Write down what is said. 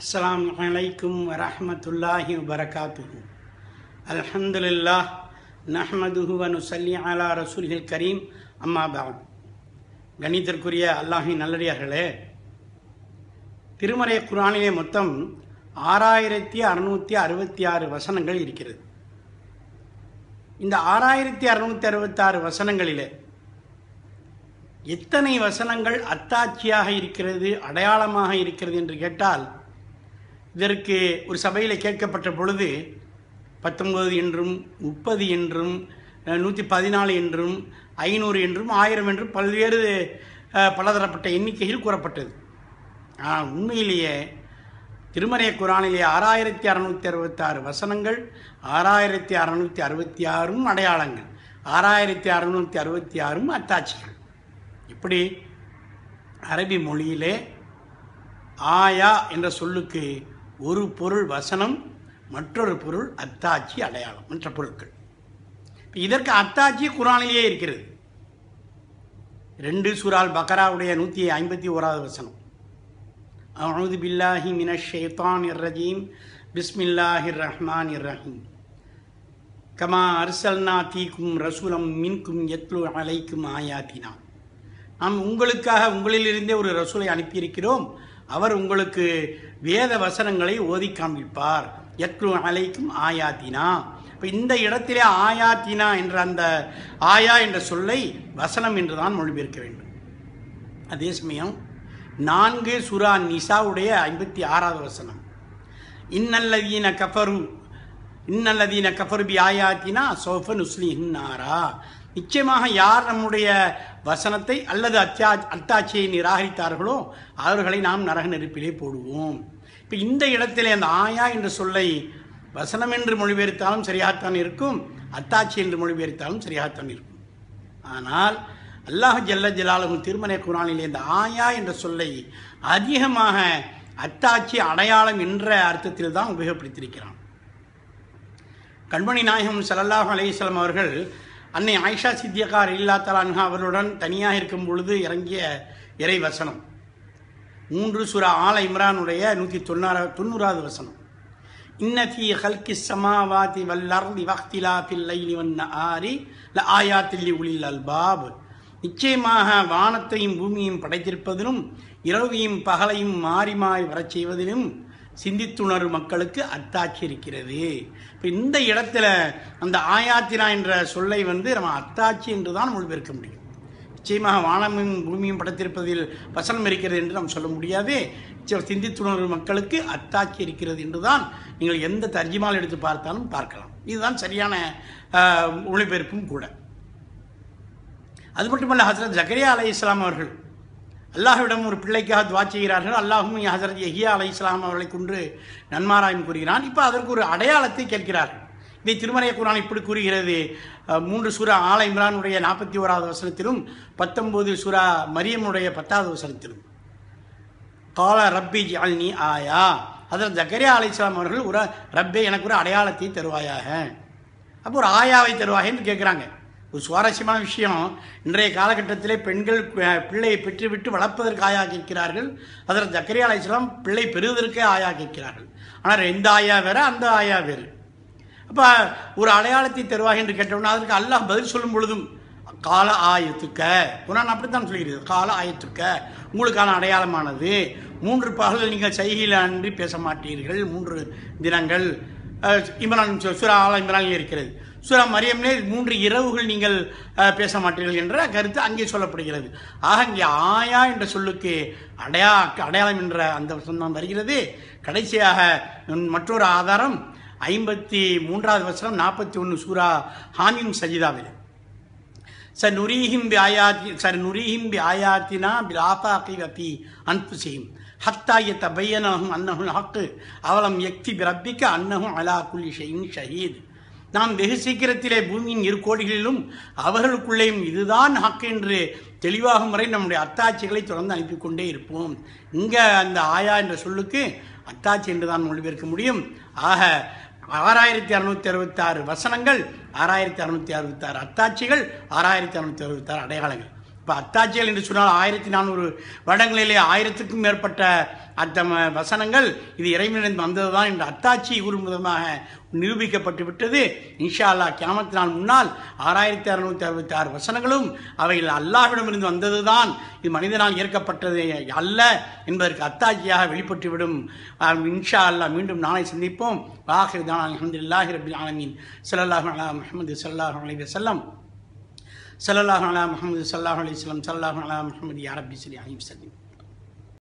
அஸ்ஸலாமு அலைக்கும் வரஹ்மத்துல்லாஹி வபரகாத்துஹு. அல்ஹம்துலில்லாஹ் நஹ்மதுஹு வ நுஸல்லி அலா ரசூலில் கரீம். அம்மா பஅத். கணிதற்குரிய அல்லாஹின் நல்லடியார்களே, திருமறை குர்ஆனிலே மொத்தம் 6666 வசனங்கள் இருக்கிறது. இந்த 6666 வசனங்களிலே எத்தனை வசனங்கள் அத்தாட்சியாக இருக்கிறது, அடையாளமாக இருக்கிறது என்று கேட்டால், இதற்கு ஒரு சபையில் கேட்கப்பட்ட பொழுது 19 என்றும் 30 என்றும் 114 என்றும் 500 என்றும் 1000 என்றும் பல்வேறு பலதரப்பட்ட எண்ணிக்கையில் கூறப்பட்டது. ஆனால் உண்மையிலேயே திருமறை குர்ஆனிலே 6666 வசனங்கள், 6666 அடையாளங்கள், 6666 அத்தாட்சிகள். இப்படி அரபி மொழியிலே ஆயா என்ற சொல்லுக்கு ஒரு பொருள் வசனம், மற்றொரு பொருள் அத்தாட்சி, அடையாளம், மற்ற பொருட்கள். இதற்கு அத்தாட்சி குர்ஆனிலேயே இருக்கிறது. 2 சூரா பக்ராவுடைய 151வது வசனம், அஊது பில்லாஹி மினஷ் ஷைத்தானிர் ரஜீம், பிஸ்மில்லாஹிர் ரஹ்மானிர் ரஹீம், கமா அர்சல்னா ஃபீக்கும் ரசூலம் மின்கும் யத்லு அலைக்கும் ஆயாத்தினா. நாம் உங்களுக்காக உங்களிலிருந்தே ஒரு ரசூலை அனுப்பியிருக்கிறோம், அவர் உங்களுக்கு வேத வசனங்களை ஓதி காண்பிப்பார். யத்லு அலைக்கும் ஆயாத்தினா. இப்போ இந்த இடத்திலே ஆயாத்தினா என்ற அந்த ஆயா என்ற சொல்லை வசனம் என்றுதான் மொழிபெயர்க்க வேண்டும். அதே சமயம் 4 சூரா நிசாவுடைய 56வது வசனம், இன்னல்லதீன கஃபரு பி ஆயாத்தினா சௌஃப நுஸ்லிஹிம் நாரா. நிச்சயமாக யார் நம்முடைய வசனத்தை அல்லது அத்தாட்சியை நிராகரித்தார்களோ அவர்களை நாம் நரக நெருப்பிலே போடுவோம். இப்போ இந்த இடத்திலே அந்த ஆயா என்ற சொல்லை வசனம் என்று மொழிபெயர்த்தாலும் சரியாகத்தான் இருக்கும், அத்தாட்சி என்று மொழிபெயர்த்தாலும் சரியாகத்தான் இருக்கும். ஆனால் அல்லாஹ் ஜல்ல ஜலாலுஹு திருமறை குர்ஆனிலே இந்த ஆயா என்ற சொல்லை அதிகமாக அத்தாட்சி, அடையாளம் என்ற அர்த்தத்தில் தான் உபயோகப்படுத்தியிருக்கிறான். கண்மணி நாயகம் ஸல்லல்லாஹு அலைஹி வஸல்லம் அவர்கள் அன்னை ஆயிஷா சித்தியகா ரலியல்லாஹு தஆலா அன்ஹா அவர்களுடன் தனியாக இருக்கும் பொழுது இறங்கிய இறை வசனம் 3 சூரா ஆல இம்ரானுடைய 190வது வசனம், இன்ன ஃபீ ஹல்கிஸ் ஸமாவாதி வல் அர்தி வக்திலாஃபில் லைலி வன் நஹாரி லஆயாத்தில் லிஉலில் அல்பாப். நிச்சயமாக வானத்தையும் பூமியையும் படைத்திருப்பதிலும் இரவையும் பகலையும் மாறி மாறி வரச் செய்வதிலும் சிந்தித்துணரும் மக்களுக்கு அத்தாட்சி இருக்கிறது. இப்போ இந்த இடத்துல அந்த ஆயாத்தினா என்ற சொல்லை நம்ம அத்தாட்சி என்று தான் மொழிபெயர்க்க முடியும். நிச்சயமாக வானமும் பூமியும் படைத்திருப்பதில் வசனம் இருக்கிறது என்று நாம் சொல்ல முடியாது. சிந்தித்துணரும் மக்களுக்கு அத்தாட்சி இருக்கிறது என்று தான் நீங்கள் எந்த தர்ஜிமால் எடுத்து பார்த்தாலும் பார்க்கலாம். இதுதான் சரியான மொழிபெயர்ப்பும் கூட. அது மட்டுமல்ல, ஹஜ்ரத் ஜக்கரியா அலைஹிஸ்ஸலாம் அவர்கள் அல்லாஹ்விடம் ஒரு பிள்ளைக்காக துவா செய்கிறார்கள். அல்லாஹும் ஹஜ்ரத் யஹ்யா அலைஹிஸ்ஸலாம் அவர்களை கொண்டு நன்மாராயம் கூறுகிறான். இப்போ அதற்கு ஒரு அடையாளத்தை கேட்கிறார்கள். இதை திருமறை குர்ஆன் இப்படி கூறுகிறது. 3 சூரா ஆல இம்ரானுடைய 41வது வசனத்திலும் 19 சூரா மரியமுடைய 10வது வசனத்திலும், கால ரப்பி ஜஅல்னி ஆயா. ஹஜ்ரத் ஜக்கரியா அலைஹிஸ்ஸலாம் அவர்கள் ஒரு ரப்பே எனக்கு ஒரு அடையாளத்தை தருவாயாக, அப்போ ஒரு ஆயாவை தருவாக என்று கேட்குறாங்க. ஒரு சுவாரஸ்யமான விஷயம், இன்றைய காலகட்டத்திலே பெண்கள் பிள்ளையை பெற்றுவிட்டு வளர்ப்பதற்கு ஆயா கேட்கிறார்கள். அதில் ஜக்கரியா அலைஹிஸ்ஸலாம் பிள்ளை பெறுவதற்கே ஆயா கேட்கிறார்கள். ஆனால் இந்த ஆயா வேறு, அந்த ஆயா வேறு. அப்போ ஒரு அடையாளத்தை தருவாக என்று கேட்டோம்னா அதற்கு அல்லாஹ் பதில் சொல்லும் பொழுதும் கால ஆயத்துக்க, குர்ஆன் அப்படித்தான் சொல்கிறது, கால ஆயத்துக்க, உங்களுக்கான அடையாளமானது 3 பகல்கள் நீங்கள் செய்கையில் அன்றி பேச மாட்டீர்கள், 3 தினங்கள். இம்ரான் சூரா ஆல இம்ரானில் இருக்கிறது. சூரா மரியம்லே 3 இரவுகள் நீங்கள் பேச மாட்டீர்கள் என்ற கருத்து அங்கே சொல்லப்படுகிறது. ஆக இங்கே ஆயா என்ற சொல்லுக்கு அடையாளம் என்ற அந்த சொந்தம் வருகிறது. கடைசியாக மற்றொரு ஆதாரம் 53வது வசனம் 41 சூரா ஹாமீம் சஜிதாவில், சனுரீஹிம் பி ஆயாத்தினா பில் ஆஃபாகி வ ஃபீ அன்ஃபுஸிஹிம் ஹத்தா யதபய்யன லஹும் அன்னஹுல் ஹக் அவலம் யக்ஃபி பிரப்பிக அன்னஹு அலா குல்லி ஷைஇன் ஷஹீத். நாம் வெகு சீக்கிரத்திலே பூமியின் 2 கோடிகளிலும் அவர்களுக்குள்ளேயும் இதுதான் ஹக் என்று தெளிவாகும் வரை நம்முடைய அத்தாட்சிகளை தொடர்ந்து அனுப்பி கொண்டே இருப்போம். இங்கே அந்த ஆயா என்ற சொல்லுக்கு அத்தாட்சி என்று தான் மொழிபெயர்க்க முடியும். ஆக 6666 வசனங்கள், 6666 அத்தாட்சிகள், 6666 அடையாளங்கள். அப்போ அத்தாட்சிகள் என்று சொன்னால் 1400 வருடங்களிலே 1000க்கும் மேற்பட்ட அந்த வசனங்கள் இது இறைவனிடம் வந்தது தான் என்ற அத்தாட்சி கூறும் விதமாக நிரூபிக்கப்பட்டு விட்டது. இன்ஷா அல்லாஹ் கியாமத் நாள் முன்னால் 6666 வசனங்களும் அவைகள் அல்லாஹ்விடமிருந்து வந்தது தான், இது மனிதனால் ஏற்கப்பட்டது அல்ல என்பதற்கு அத்தாட்சியாக வெளிப்பட்டுவிடும். இன்ஷா அல்லாஹ் மீண்டும் நாளை சந்திப்போம். ஆகிர் தானா அல்ஹம்துலில்லாஹி ரப்பில் ஆலமீன். ஸல்லல்லாஹு அலா முஹம்மது ஸல்லல்லாஹு அலைஹி வஸல்லம். ஸல்லல்லாஹு அலா முஹம்மது ஸல்லல்லாஹு அலைஹி வஸல்லம். ஸல்லல்லாஹு அலா முஹம்மது யா ரப்பி ஸல்லி அலைஹி வஸல்லம்.